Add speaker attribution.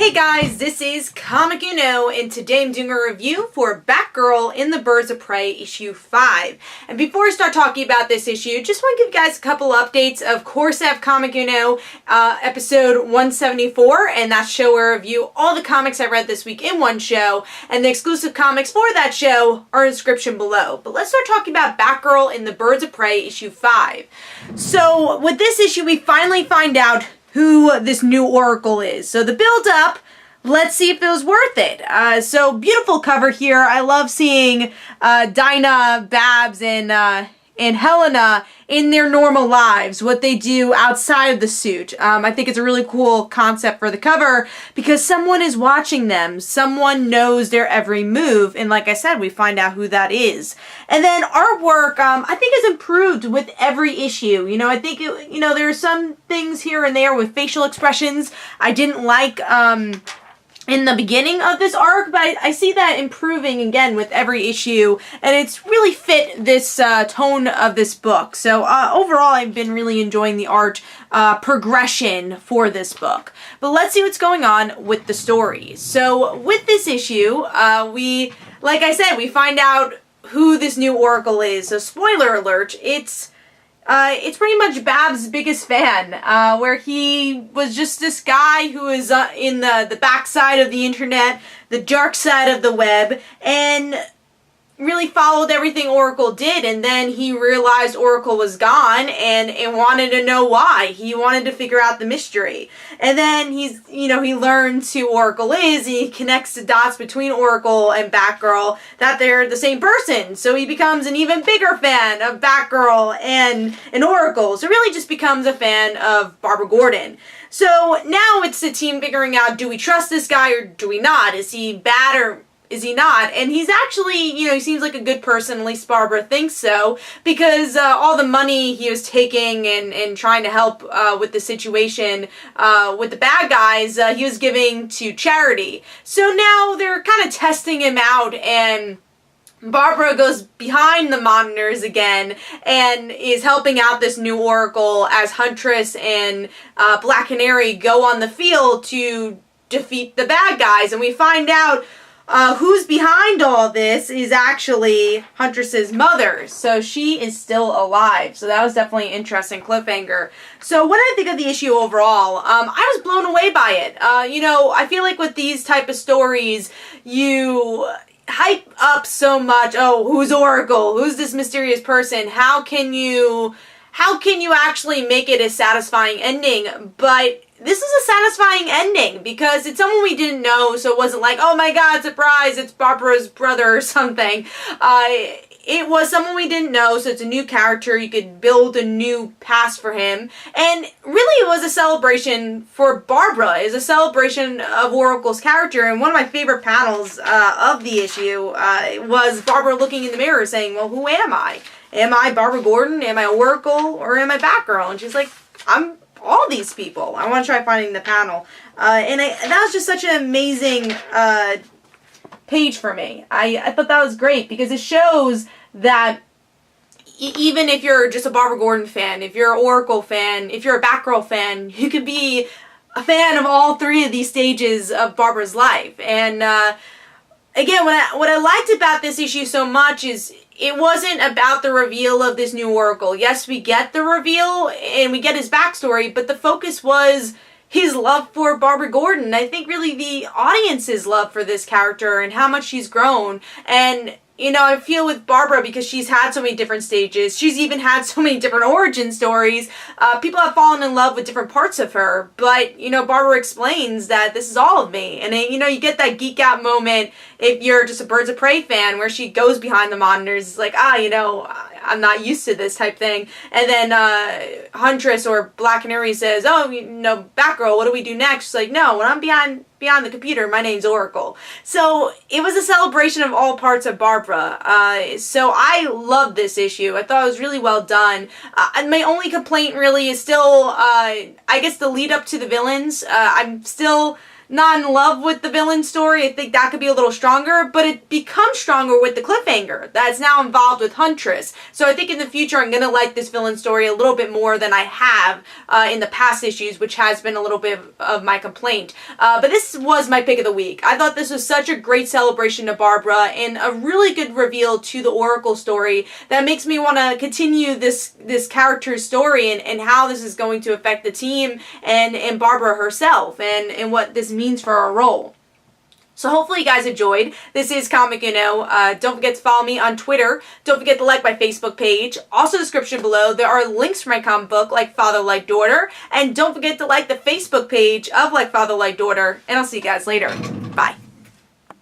Speaker 1: Hey guys, this is Comic Uno, and today I'm doing a review for Batgirl in the Birds of Prey issue 5. And before I start talking about this issue, just want to give you guys a couple updates. Of course, I have Comic Uno episode 174, and that show where I review all the comics I read this week in one show, and the exclusive comics for that show are in the description below. But let's start talking about Batgirl in the Birds of Prey issue 5. So, with this issue, we finally find out who this new Oracle is. So the build up, let's see if it was worth it. So beautiful cover here. I love seeing Dinah, Babs, and Helena in their normal lives, what they do outside of the suit. I think it's a really cool concept for the cover because someone is watching them. Someone knows their every move, and like I said, we find out who that is. And then artwork, I think has improved with every issue. You know, I think, there are some things here and there with facial expressions I didn't like, in the beginning of this arc, but I see that improving again with every issue, and it's really fit this tone of this book. So overall, I've been really enjoying the art progression for this book. But let's see what's going on with the story. So with this issue, like I said, we find out who this new Oracle is. So spoiler alert, it's pretty much Babs' biggest fan, where he was just this guy who is in the backside of the internet, the dark side of the web, and really followed everything Oracle did, and then he realized Oracle was gone and wanted to know why. He wanted to figure out the mystery. And then he learns who Oracle is, and he connects the dots between Oracle and Batgirl, that they're the same person. So he becomes an even bigger fan of Batgirl and Oracle. So really just becomes a fan of Barbara Gordon. So now it's the team figuring out, do we trust this guy or do we not? Is he bad or is he not? And he's actually, he seems like a good person, at least Barbara thinks so, because all the money he was taking and trying to help with the situation with the bad guys, he was giving to charity. So now they're kind of testing him out, and Barbara goes behind the monitors again and is helping out this new Oracle as Huntress and Black Canary go on the field to defeat the bad guys. And we find out who's behind all this is actually Huntress's mother. So she is still alive. So that was definitely an interesting cliffhanger. So what did I think of the issue overall? I was blown away by it. I feel like with these type of stories, you hype up so much. Oh, who's Oracle? Who's this mysterious person? How can you actually make it a satisfying ending? But this is a satisfying ending because it's someone we didn't know, so it wasn't like, oh my god, surprise, it's Barbara's brother or something. It was someone we didn't know, so it's a new character. You could build a new past for him. And really it was a celebration for Barbara. It was a celebration of Oracle's character. And one of my favorite panels of the issue was Barbara looking in the mirror saying, well, who am I? Am I Barbara Gordon? Am I Oracle? Or am I Batgirl? And she's like, I'm all these people. I want to try finding the panel. And that was just such an amazing page for me. I thought that was great because it shows that even if you're just a Barbara Gordon fan, if you're an Oracle fan, if you're a Batgirl fan, you could be a fan of all three of these stages of Barbara's life. And again, what I liked about this issue so much is it wasn't about the reveal of this new Oracle. Yes, we get the reveal and we get his backstory, but the focus was his love for Barbara Gordon. I think really the audience's love for this character and how much she's grown. And I feel with Barbara, because she's had so many different stages, she's even had so many different origin stories, people have fallen in love with different parts of her, but, Barbara explains that this is all of me, and, you get that geek out moment if you're just a Birds of Prey fan, where she goes behind the monitors, it's like, I'm not used to this type thing, and then, Huntress or Black Canary says, oh, Batgirl, what do we do next? She's like, no, when I'm beyond the computer, my name's Oracle. So it was a celebration of all parts of Barbara. So I loved this issue. I thought it was really well done. And my only complaint really is still, I guess, the lead up to the villains. I'm still not in love with the villain story. I think that could be a little stronger, but it becomes stronger with the cliffhanger that's now involved with Huntress. So I think in the future I'm going to like this villain story a little bit more than I have in the past issues, which has been a little bit of my complaint. But this was my pick of the week. I thought this was such a great celebration of Barbara and a really good reveal to the Oracle story that makes me want to continue this character's story and how this is going to affect the team and Barbara herself and what this means for her role. So hopefully you guys enjoyed. This is Comic Uno. Don't forget to follow me on Twitter. Don't forget to like my Facebook page. Also, description below, there are links for my comic book, Like Father, Like Daughter. And don't forget to like the Facebook page of Like Father, Like Daughter. And I'll see you guys later. Bye.